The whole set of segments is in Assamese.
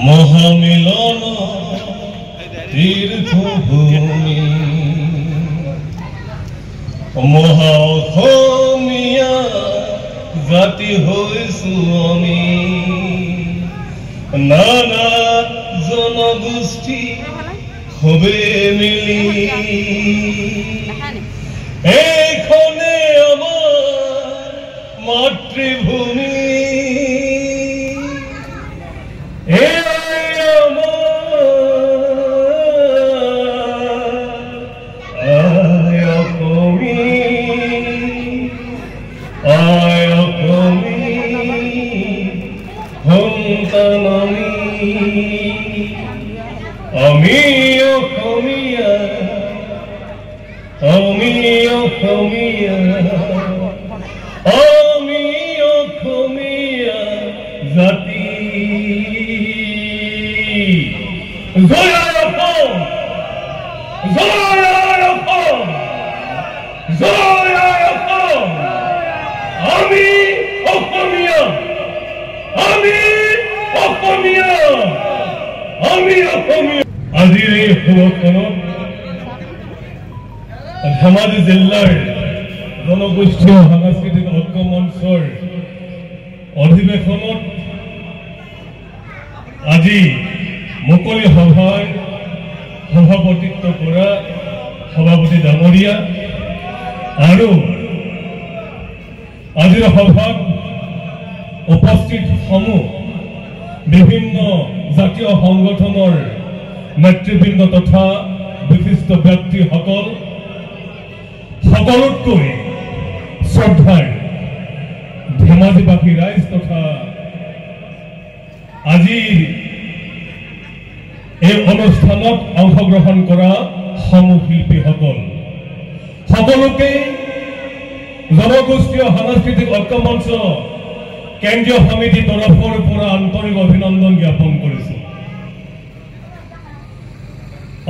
মহামিলন তীর্থভূমি মহা অসমীয়া জাতি হৈছো আমি নানা জনগোষ্ঠী সবে মিলি এইখনে আমাৰ মাতৃভূমি জাতি জয় অসম জয় অসম জয় অসম আমি অসমীয়া আমি অসমীয়া আমি অসমীয়া আজিৰ এই সভাখনত ধেমাজি জিলাৰ জনগোষ্ঠীয় সাংস্কৃতিক ঐক্য মঞ্চৰ অধিৱেশনত আজি মুকলি সভাৰ সভাপতিত্ব কৰা সভাপতি ডাঙৰীয়া আৰু আজিৰ সভাত উপস্থিত সমূহ বিভিন্ন জাতীয় সংগঠনৰ নেতৃবৃন্দ তথা বিশিষ্ট ব্যক্তিসকল সকলোতকৈ শ্ৰদ্ধাৰ ধেমাজিবাসী ৰাইজ তথা আজিৰ এই অনুষ্ঠানত অংশগ্ৰহণ কৰা সমূহ শিল্পীসকল সকলোকে জনগোষ্ঠীয় সাংস্কৃতিক ঐক্য মঞ্চ কেন্দ্ৰীয় সমিতি তৰফৰ পৰা আন্তৰিক অভিনন্দন জ্ঞাপন কৰিছো।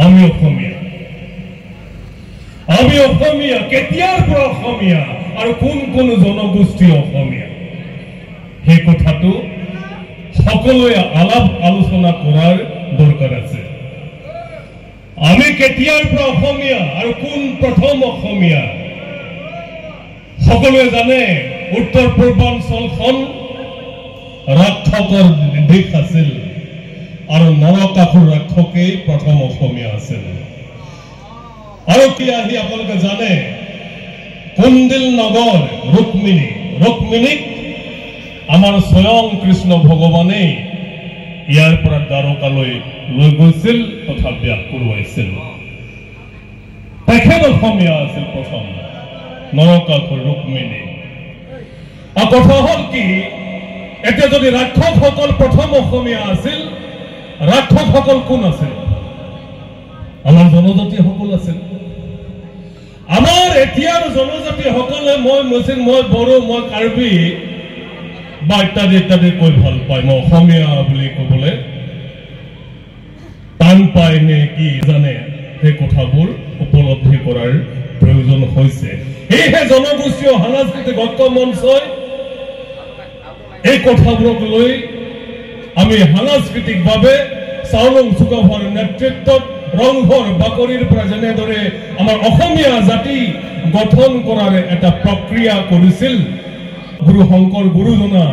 আমি অসমীয়া কেতিয়াৰ পৰা অসমীয়া আৰু কোন কোন জনগোষ্ঠী অসমীয়া সেই কথাটো সকলোৱে আলাপ আলোচনা কৰাৰ দৰকাৰ আছে। আমি কেতিয়াৰ পৰা অসমীয়া আৰু কোন প্ৰথম অসমীয়া সকলোৱে জানে। উত্তৰ পূৰ্বাঞ্চলখন ৰাক্ষসৰ দেশ আছিল আৰু নৰকাসুৰ ৰাক্ষসেই প্ৰথম অসমীয়া আছিল। আৰু কি আহি আপোনালোকে জানে কুন্দিল নগৰ ৰুক্মিণীক আমাৰ স্বয়ং কৃষ্ণ ভগৱানে ইয়াৰ পৰা দ্বাৰকালৈ লৈ গৈছিল তথা বিয়া কৰোৱাইছিল। তেখেত অসমীয়া আছিল প্ৰথম নৰকাসুৰ ৰুক্মিণী। আৰু কথা হ'ল কি এতিয়া যদি ৰাক্ষসসকল প্ৰথম অসমীয়া আছিল, ৰাক্ষসসকল কোন আছিল? আমাৰ জনজাতিসকল আছিল। আমাৰ এতিয়াৰ জনজাতিসকলে মই মুছলিম, মই বড়ো, মই কাৰ্বি বা ইত্যাদি ইত্যাদি কৈ ভাল পায়। মই অসমীয়া বুলি ক'বলৈ টান পায় নে কি জানে, সেই কথাবোৰ উপলব্ধি কৰাৰ প্ৰয়োজন হৈছে। সেয়েহে জনগোষ্ঠীয় সাংস্কৃতিক ঐক্য মঞ্চই এই কথাবোৰক লৈ আমি সাংস্কৃতিকভাৱে চাওলুং চুকাফাৰ নেতৃত্বত ৰংঘৰ বাকৰিৰ পৰা যেনেদৰে আমাৰ অসমীয়া জাতি গঠন কৰাৰ এটা প্ৰক্ৰিয়া কৰিছিল, গুৰু শংকৰ গুৰুজনা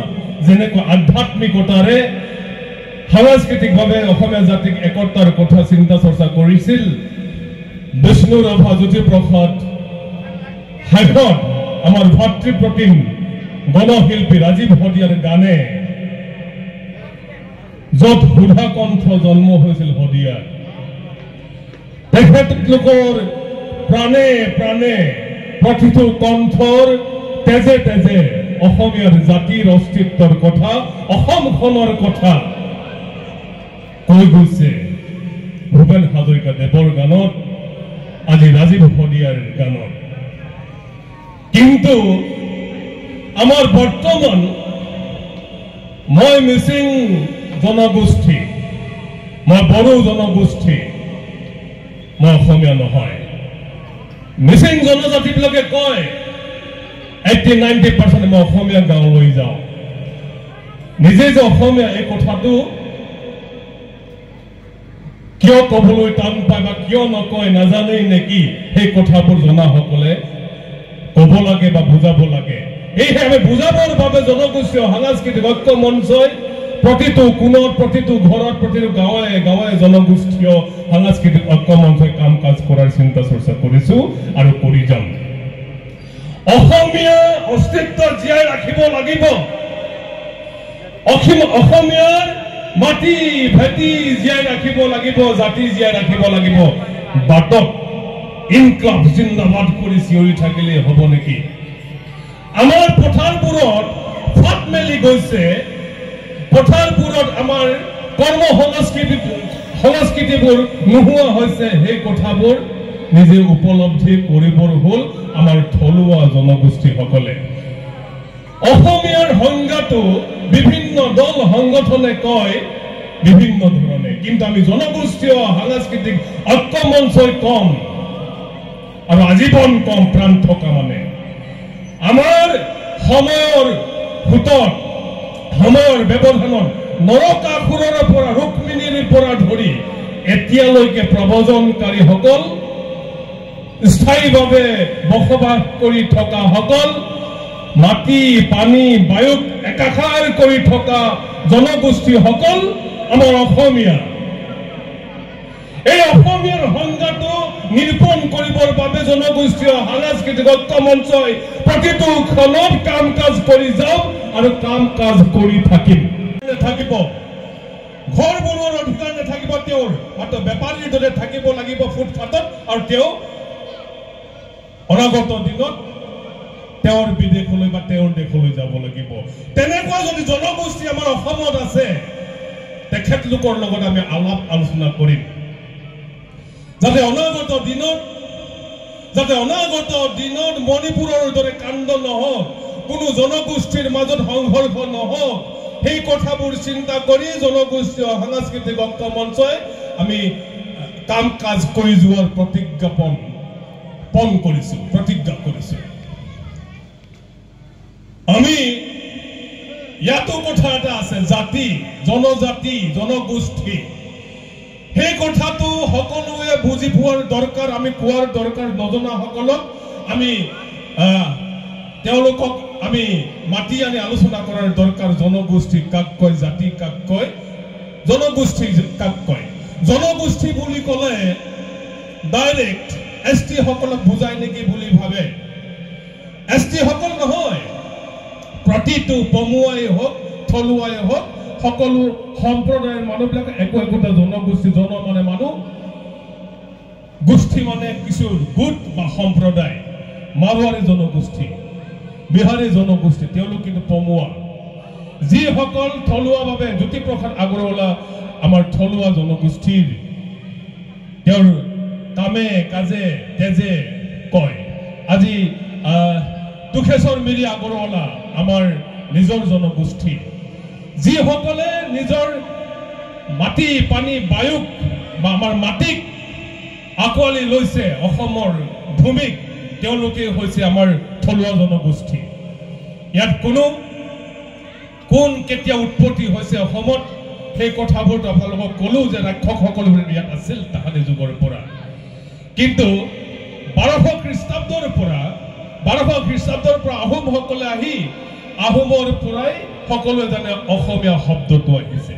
যেনেকৈ আধ্যাত্মিকতাৰে সাংস্কৃতিকভাৱে অসমীয়া জাতিক একতাৰ কথা চিন্তা চৰ্চা কৰিছিল, বিষ্ণু ৰাভা জ্যোতিপ্ৰসাদ শেষত আমাৰ ভাতৃপ্ৰতিম গণশিল্পী ৰাজীৱ শদিয়াৰ গানে য'ত সুধা কণ্ঠ জন্ম হৈছিল শদিয়াত, তেখেতলোকৰ প্ৰাণে প্ৰাণে প্ৰতিটো কণ্ঠৰ তেজে তেজে অসমীয়াৰ জাতিৰ অস্তিত্বৰ কথা, অসমখনৰ কথা কৈ গৈছে ভূপেন হাজৰিকা দেৱৰ গানত, আজি ৰাজীৱ শদিয়াৰ গানত। কিন্তু আমাৰ বৰ্তমান মই মিচিং জনগোষ্ঠী, মই বড়ো জনগোষ্ঠী, মই অসমীয়া নহয়। মিচিং জনজাতিবিলাকে কয় 80-90% মই অসমীয়া গাঁৱলৈ যাওঁ। নিজে যে অসমীয়া এই কথাটো কিয় ক'বলৈ টান পায় বা কিয় নকয় নাজানেই নেকি, সেই কথাবোৰ জনাসকলে ক'ব লাগে বা বুজাব লাগে। এইহে আমি বুজাবৰ বাবে জনগোষ্ঠীয় সাংস্কৃতিক ঐক্য মঞ্চই প্ৰতিটো কোণত, প্ৰতিটো ঘৰত, প্ৰতিটো গাঁৱে গাঁৱে জনগোষ্ঠীয় সাংস্কৃতিক ঐক্য মঞ্চই কাম কাজ কৰাৰ চিন্তা চৰ্চা কৰিছো আৰু কৰি যাম। অসমীয়া অস্তিত্ব জীয়াই ৰাখিব লাগিব। অসমীয়াৰ মাটি ভেটি জীয়াই ৰাখিব লাগিব, জাতি জীয়াই ৰাখিব লাগিব। বাটত ইনকলাব জিন্দাবাদ কৰি চিঞৰি থাকিলে হ'ব নেকি? আমাৰ পথাৰবোৰত ফাট মেলি গৈছে, পথাৰবোৰত আমাৰ কৰ্ম সংস্কৃতিবোৰ নোহোৱা হৈছে। সেই কথাবোৰ নিজে উপলব্ধি কৰিবৰ হ'ল আমাৰ থলুৱা জনগোষ্ঠীসকলে। অসমীয়াৰ সংজ্ঞাটো বিভিন্ন দল সংগঠনে কয় বিভিন্ন ধৰণে, কিন্তু আমি জনগোষ্ঠীয় সাংস্কৃতিক ঐক্য মঞ্চই কম আৰু আজীৱন কম প্ৰাণ থকা মানে আমাৰ সময়ৰ সোঁতত, সময়ৰ ব্যৱধানত নৰকাসুৰৰ পৰা ৰুক্মিণীৰ পৰা ধৰি এতিয়ালৈকে প্ৰব্ৰজনকাৰীসকল, স্থায়ীভাৱে বসবাস কৰি থকা সকল, মাটি পানী বায়ুক একাকাৰ কৰি থকা জনগোষ্ঠীসকল আমাৰ অসমীয়া। এই অসমীয়াৰ সংজ্ঞাটো নিৰূপণ কৰিবৰ বাবে জনগোষ্ঠীয় সাংস্কৃতিক ঐক্য মঞ্চই প্ৰতিটো ক্ষণত কাম কাজ কৰি যাওক আৰু কাম কাজ কৰি থাকিব। ঘৰবোৰৰ অধিকাৰ নাথাকিব তেওঁৰ, মাত্ৰ বেপাৰীৰ দৰে থাকিব লাগিব ফুটপাথত, আৰু তেওঁ অনাগত দিনত তেওঁৰ বিদেশলৈ বা তেওঁৰ দেশলৈ যাব লাগিব। তেনেকুৱা যদি জনগোষ্ঠী আমাৰ অসমত আছে, তেখেতলোকৰ লগত আমি আলাপ আলোচনা কৰিম, যাতে অনাগত দিনত মণিপুৰৰ দৰে কাণ্ড নহওক, কোনো জনগোষ্ঠীৰ মাজত সংঘৰ্ষ নহওক, সেই কথাবোৰ চিন্তা কৰি জনগোষ্ঠীয় সাংস্কৃতিক ঐক্য মঞ্চই আমি কাম কাজ কৰি যোৱাৰ প্ৰতিজ্ঞা কৰিছো। আমি ইয়াতো কথা এটা আছে, জাতি জনজাতি জনগোষ্ঠী, সেই কথাটো সকলোৱে বুজি পোৱাৰ দৰকাৰ। আমি কোৱাৰ দৰকাৰ। নজনাসকলক আমি তেওঁলোকক আমি মাতি আনি আলোচনা কৰাৰ দৰকাৰ। জনগোষ্ঠী কাক কয়, জাতি কাক কয়, জনগোষ্ঠী কাক কয়। জনগোষ্ঠী বুলি ক'লে ডাইৰেক্ট ST সকলক বুজাই নেকি বুলি ভাবে। ST সকল নহয়, প্ৰতিটো পমুৱাই হওক থলুৱাই হওক সকলো সম্প্ৰদায়ৰ মানুহবিলাক একোটা জনগোষ্ঠী। জন মানে মানুহ, গোষ্ঠী মানে কিছু গোট বা সম্প্ৰদায়। মাৰোৱাৰী জনগোষ্ঠী, বিহাৰী জনগোষ্ঠী, তেওঁলোক কিন্তু পমুৱা। যিসকল থলুৱাভাৱে জ্যোতিপ্ৰসাদ আগৰৱালা আমাৰ থলুৱা জনগোষ্ঠীৰ, তেওঁৰ কামে কাজে তেজে কয়। আজি তুখেশ্বৰ মিৰি আগৰৱালা আমাৰ নিজৰ জনগোষ্ঠী, যিসকলে নিজৰ মাটি পানী বায়ুক বা আমাৰ মাটিক আঁকোৱালি লৈছে, অসমৰ ভূমিক, তেওঁলোকে হৈছে আমাৰ থলুৱা জনগোষ্ঠী। ইয়াত কোন কেতিয়া উৎপত্তি হৈছে অসমত, সেই কথাবোৰ আপোনালোকক ক'লো যে ৰাক্ষসকল ইয়াত আছিল তাহানি যুগৰ পৰা। কিন্তু 1200 খ্ৰীষ্টাব্দৰ পৰা আহোমসকলে আহি আহোমৰ পৰাই সকলোৱে জানে অসমীয়া শব্দটো আহিছে,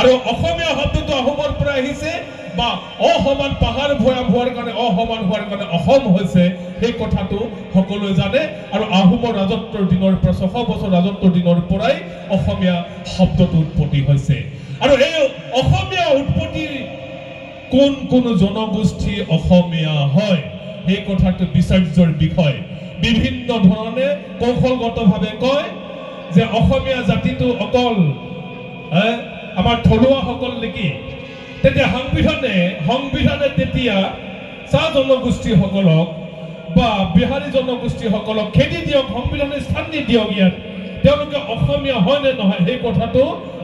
আৰু অসমীয়া শব্দটো আহোমৰ পৰা আহিছে। বা অসমান পাহাৰ ভৈয়াম হোৱাৰ কাৰণে, অসমান হোৱাৰ কাৰণে অসম হৈছে, সেই কথাটো সকলোৱে জানে। আৰু আহোমৰ ৰাজত্বৰ দিনৰ পৰা 600 বছৰ ৰাজত্বৰ দিনৰ পৰাই অসমীয়া শব্দটো উৎপত্তি হৈছে। আৰু এই অসমীয়া উৎপত্তি কোন জনগোষ্ঠী অসমীয়া হয়, সেই কথাটো বিচাৰ্যৰ বিষয়। বিভিন্ন ধৰণে কৌশলগতভাৱে কয় যে অসমীয়া জাতিটো অকল আমাৰ থলুৱাসকল নেকি। তেতিয়া সংবিধানে তেতিয়া চাহ জনগোষ্ঠীসকলক বা বিহাৰী জনগোষ্ঠীসকলক খেদি দিয়ক, সংবিধানে স্থান নিদিয়ক। ইয়াত তেওঁলোকে অসমীয়া হয় নে নহয়, সেই কথাটো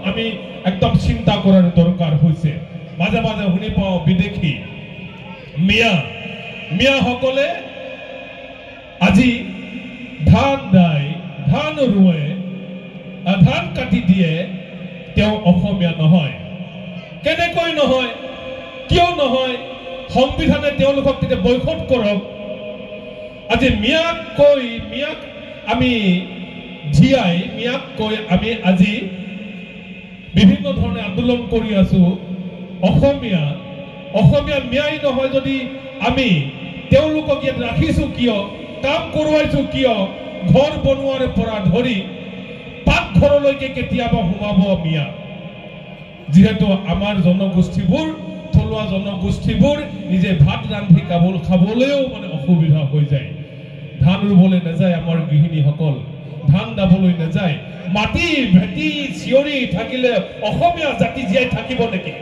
আমি একদম চিন্তা কৰাৰ দৰকাৰ হৈছে। মাজে মাজে শুনি পাওঁ বিদেশী মিয়াসকলে আজি ধান দায়, ধান ৰুৱে, ধান কাটি দিয়ে, তেওঁ অসমীয়া নহয়। কেনেকৈ নহয়, কিয় নহয়? সংবিধানে তেওঁলোকক তেতিয়া বয়কট কৰক। আজি মিয়াক আমি জীয়াই, মিয়াক কৈ আমি আজি বিভিন্ন ধৰণে আন্দোলন কৰি আছো। অসমীয়া মিয়াই নহয় যদি আমি তেওঁলোকক ইয়াত ৰাখিছো কিয়, কাম কৰোৱাইছো কিয়, ঘৰ বনোৱাৰ পৰা ধৰি পাকঘৰলৈকে কেতিয়াবা সোমাব মিয়া? যিহেতু আমাৰ জনগোষ্ঠীবোৰ, থলুৱা জনগোষ্ঠীবোৰ নিজে ভাত ৰান্ধি খাবলৈও মানে অসুবিধা হৈ যায়। ধান ৰুবলৈ নাযায় আমাৰ গৃহিণীসকল, ধান দাবলৈ নাযায়। মাটি ভেটি চিঞৰি থাকিলে অসমীয়া জাতি জীয়াই থাকিব নেকি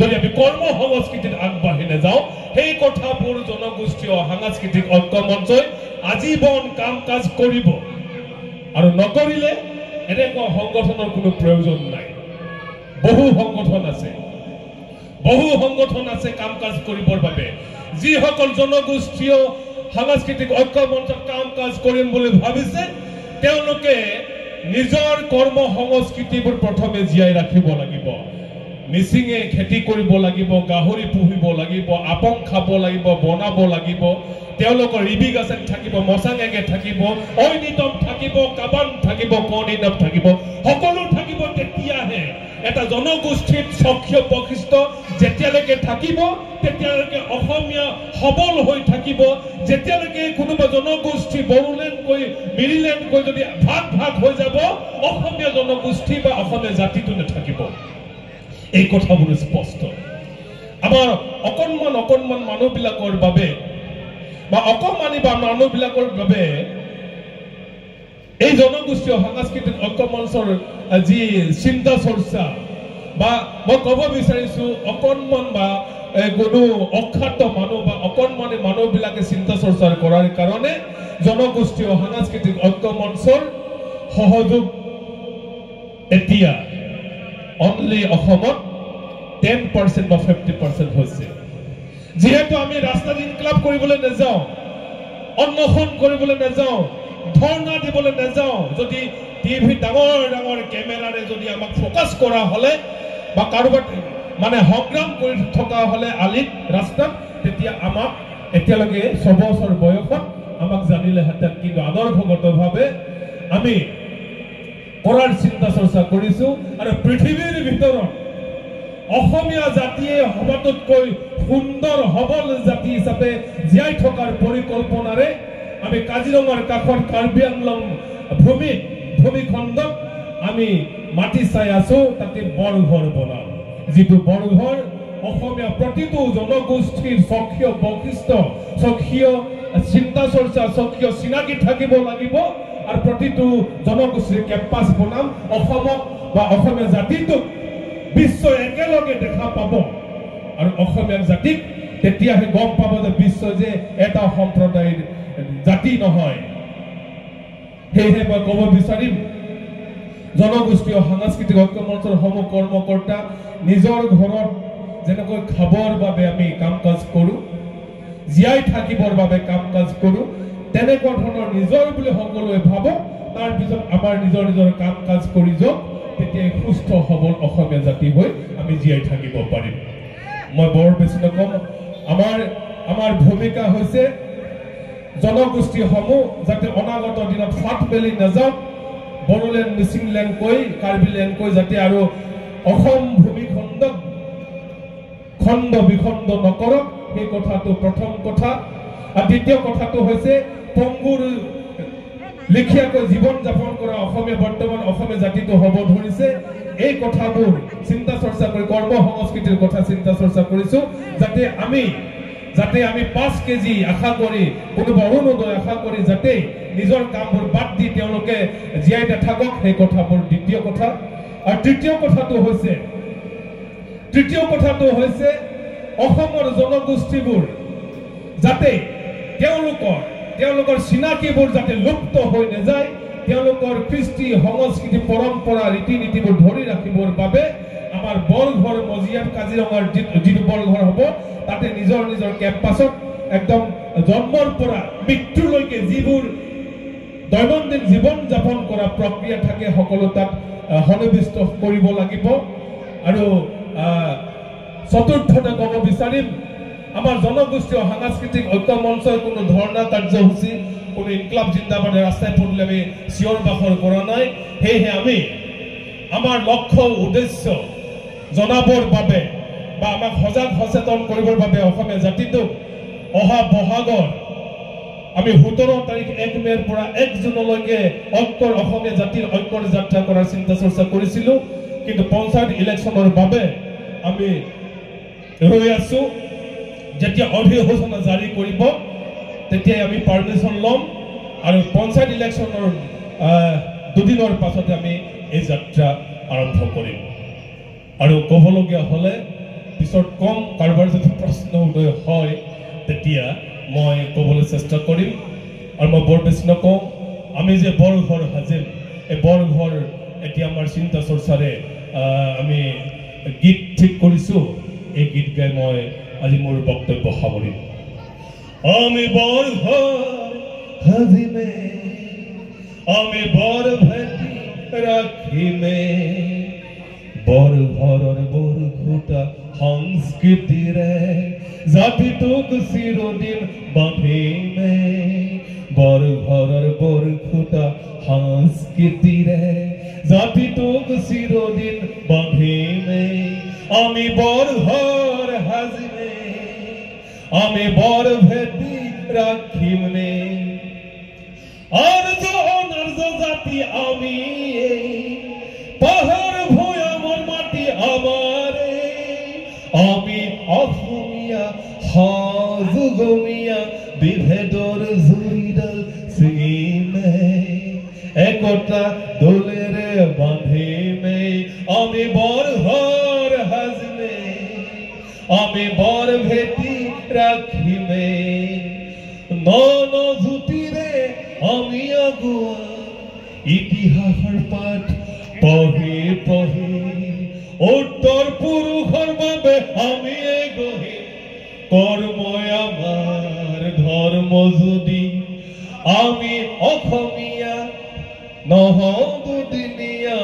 যদি আমি কৰ্ম সংস্কৃতিত আগবাঢ়ি নাযাওঁ? সেই কথাবোৰ জনগোষ্ঠীয় সাংস্কৃতিক ঐক্য মঞ্চই আজীৱন কাম কাজ কৰিব, আৰু নকৰিলে এনেকুৱা সংগঠনৰ কোনো প্ৰয়োজন নাই। বহু সংগঠন আছে কাম কাজ কৰিবৰ বাবে। যিসকল জনগোষ্ঠীয় সাংস্কৃতিক ঐক্য মঞ্চত কাম কাজ কৰিম বুলি ভাবিছে, তেওঁলোকে নিজৰ কৰ্ম সংস্কৃতিবোৰ প্ৰথমে জীয়াই ৰাখিব লাগিব। মিচিঙে খেতি কৰিব লাগিব, গাহৰি পুহিব লাগিব, আপং খাব লাগিব, বনাব লাগিব। তেওঁলোকৰ ৰিবি গাছেন থাকিব, মচাঙেগে থাকিব, ঐনিতম থাকিব, কাবান থাকিব, কণিতম থাকিব, সকলো থাকিব। তেতিয়াহে এটা জনগোষ্ঠীত স্বকীয় বৈশিষ্ট্য যেতিয়ালৈকে থাকিব, তেতিয়ালৈকে অসমীয়া সবল হৈ থাকিব। যেতিয়ালৈকে কোনোবা জনগোষ্ঠী বড়োলেণ্ড কৈ মিৰিলেণ্ড কৈ যদি ভাগ হৈ যাব, অসমীয়া জনগোষ্ঠী বা অসমীয়া জাতিটো নাথাকিব। এই কথাবোৰ স্পষ্ট। আমাৰ অকণমান মানুহবিলাকৰ বাবে বা অকণমানি বা মানুহবিলাকৰ বাবে এই জনগোষ্ঠীয় সাংস্কৃতিক ঐক্য মঞ্চৰ যি চিন্তা চৰ্চা, বা মই ক'ব বিচাৰিছো অকণমান বা কোনো অখ্যাত মানুহ বা অকণমানি মানুহবিলাকে চিন্তা চৰ্চা কৰাৰ কাৰণে জনগোষ্ঠীয় সাংস্কৃতিক ঐক্য মঞ্চৰ সহযোগ এতিয়া অনলি অসমত 10% বা 50% হৈছে। যিহেতু আমি ৰাস্তাত ইনকলাব কৰিবলৈ নাযাওঁ, অন্বেষণ কৰিবলৈ নাযাওঁ, ধৰ্ণা দিবলৈ নাযাওঁ, যদি টিভি ডাঙৰ কেমেৰাৰে যদি আমাক ফ'কাছ কৰা হ'লে বা কাৰোবাৰ মানে সংগ্ৰাম কৰি থকা হ'লে আলিত ৰাস্তাত, তেতিয়া আমাক এতিয়ালৈকে 6 বছৰ বয়সত আমাক জানিলেহেঁতেন। কিন্তু আদৰ্শগতভাৱে আমি কৰাৰ চিন্তা চৰ্চা কৰিছো, আৰু পৃথিৱীৰ ভিতৰত অসমীয়া জাতিয়ে সবাতোতকৈ সুন্দৰ সবল জাতি হিচাপে জীয়াই থকাৰ পৰিকল্পনাৰে আমি কাজিৰঙাৰ কাষৰ কাৰ্বি আংলং ভূমিখণ্ডত আমি মাটি চাই আছো। তাতে বৰঘৰ বনাম, যিটো বৰঘৰ অসমীয়া প্ৰতিটো জনগোষ্ঠীৰ স্বকীয় বৈশিষ্ট্য, স্বকীয় চিন্তা চৰ্চা, স্বকীয় চিনাকি থাকিব লাগিব। আৰু প্ৰতিটো জনগোষ্ঠীৰ কেম্পাছ বনাম। অসমক বা অসমীয়া জাতিটোক বিশ্বই একেলগে দেখা পাব, আৰু অসমীয়া জাতিক তেতিয়াহে গম পাব যে বিশ্ব যে এটা সম্প্ৰদায়ৰ জাতি নহয়। সেয়েহে মই ক'ব বিচাৰিম, জনগোষ্ঠীয় সাংস্কৃতিক ঐক্য মঞ্চৰ সমূহ কৰ্মকৰ্তা নিজৰ ঘৰত যেনেকৈ খাবৰ বাবে আমি কাম কাজ কৰোঁ, জীয়াই থাকিবৰ বাবে কাম কাজ কৰোঁ, তেনেকুৱা ধৰণৰ নিজৰ বুলি সকলোৱে ভাবক। তাৰপিছত আমাৰ নিজৰ কাম কাজ কৰি যাওক, তেতিয়া সুস্থ সবল অসমীয়া জাতি হৈ আমি জীয়াই থাকিব পাৰিম। মই বৰ বেছি নকম। আমাৰ ভূমিকা হৈছে জনগোষ্ঠীসমূহ যাতে অনাগত দিনত ফাট মেলি নাযাওক, বড়োলেণ্ড, মিচিংলেণ্ড কৈ, কাৰ্বিলেণ্ড কৈ যাতে আৰু অসম ভূমিখণ্ডক খণ্ড বিখণ্ড নকৰক, সেই কথাটো প্ৰথম কথা। আৰু দ্বিতীয় কথাটো হৈছে পংগুৰ লিখিয়াকৈ জীৱন যাপন কৰা বৰ্তমান অসমীয়া জাতিটো হ'ব ধৰিছে। এই কথাবোৰ চিন্তা চৰ্চা কৰি কৰ্ম সংস্কৃতিৰ কথা চিন্তা চৰ্চা কৰিছো, যাতে আমি 5 কেজি আশা কৰি, কোনোবা অৰুণোদয় আশা কৰি যাতে নিজৰ কামবোৰ বাদ দি তেওঁলোকে জীয়াই নাথাকক, সেই কথাবোৰ দ্বিতীয় কথা। আৰু তৃতীয় কথাটো হৈছে অসমৰ জনগোষ্ঠীবোৰ যাতে তেওঁলোকৰ চিনাকিবোৰ যাতে লুপ্ত হৈ নাযায়, তেওঁলোকৰ কৃষ্টি সংস্কৃতি পৰম্পৰা ৰীতি নীতিবোৰ ধৰি ৰাখিবৰ বাবে আমাৰ বৰঘৰ মজিয়াত কাজিৰঙাৰ যিটো বৰঘৰ হ'ব তাতে নিজৰ নিজৰ কেম্পাছত একদম জন্মৰ পৰা মৃত্যুলৈকে যিবোৰ দৈনন্দিন জীৱন যাপন কৰা প্ৰক্ৰিয়া থাকে সকলো তাত সন্নিৱিষ্ট কৰিব লাগিব। আৰু চতুৰ্থতে ক'ব বিচাৰিম আমাৰ জনগোষ্ঠীয় সাংস্কৃতিক ঐক্য মঞ্চৰ কোনো ধৰ্ণা কাৰ্যসূচী কোনো ইনকলাব জিন্দাবাদৰ ৰাস্তাই পদূলি আমি চিঞৰ বাখৰ কৰা নাই। সেয়েহে আমি আমাৰ লক্ষ্য উদ্দেশ্য জনাবৰ বাবে বা আমাক সজাগ সচেতন কৰিবৰ বাবে অসমীয়া জাতিটোক অহা বহাগৰ আমি 17 তাৰিখ 1 মে'ৰ পৰা 1 জুনলৈকে ঐক্যৰ অসমীয়া জাতিৰ ঐক্যৰ যাত্ৰা কৰাৰ চিন্তা চৰ্চা কৰিছিলোঁ, কিন্তু পঞ্চায়ত ইলেকশ্যনৰ বাবে আমি ৰৈ আছো। যেতিয়া অধিসূচনা জাৰি কৰিব তেতিয়াই আমি পাৰ্মিশ্যন ল'ম আৰু পঞ্চায়ত ইলেকশ্যনৰ দুদিনৰ পাছতে আমি এই যাত্ৰা আৰম্ভ কৰিম। আৰু ক'বলগীয়া হ'লে পিছত কম, কাৰোবাৰ যদি প্ৰশ্ন উদয় হয় তেতিয়া মই ক'বলৈ চেষ্টা কৰিম। আৰু মই বৰ বেছি নকওঁ, আমি যে বৰঘৰ সাজিম এই বৰঘৰ এতিয়া আমাৰ চিন্তা চৰ্চাৰে আমি গীত ঠিক কৰিছোঁ, এই গীত গাই মই আজি মোৰ বক্তব্য সামৰিম। আমি বৰঘৰ সাজিমে, আমি বৰ ভেটি ৰাখিমে, বৰঘৰৰ বৰখুটা সংস্কৃতিৰে জাতিটোক চিৰদিন বান্ধিমে, বৰঘৰৰ বৰখুটা সংস্কৃতিৰে জাতিটোক চিৰদিন বান্ধিমে, আমি বৰঘৰ সাজিমে, আমি বৰ ভেটি ৰাখিমে, আৰ্য অনাৰ্য জাতি আমি, পাহাৰ ভৈয়ামৰ মাটি আমাৰে, আমি অসমীয়া সযুগমীয়া বিভেদৰ জুইডাল ছিঙিমে, একতা দোলেৰে বান্ধিমে, আমি বৰঘৰ সাজিমে, আমি বৰ ভেটি ৰাখিমে, নন জ্যোতিৰে আমি আগুৱা ইতিহাসৰ পাঠ পঢ়ি পঢ়ি, উত্তৰ পুৰুষৰ বাবে আমি গঢ়ি, কৰ্মই আমাৰ ধৰ্ম যদি আমি অসমীয়া নহওঁ দুদিনীয়া,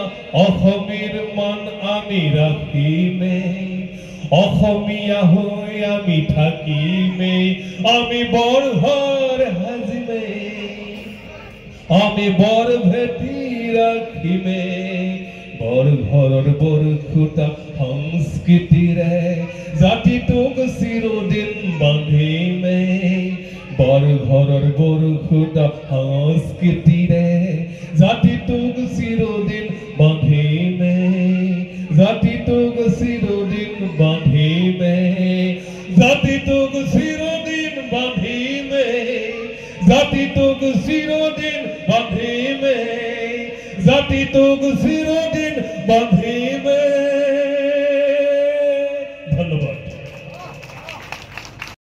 অসমীৰ মান আমি ৰাখিমে, অসমীয়া হৈ আমি থাকিমে, আমি বৰঘৰ সাজিমে, আমি বৰ ভেটি ৰাখিমে, বৰঘৰৰ বৰখুটা সংস্কৃতিৰে জাতিটোক চিৰদিন বান্ধিমে, বৰঘৰৰ বৰখুটা সংস্কৃতিৰে জাতিটোক চিৰদিন বান্ধিমে, জাতিটোক চিৰদিন বান্ধিমে, জাতিটোক চিৰদিন বান্ধিমে, জাতিটোক চিৰদিন বান্ধিমে, জাতিটোক চিৰদিন বান্ধিমে,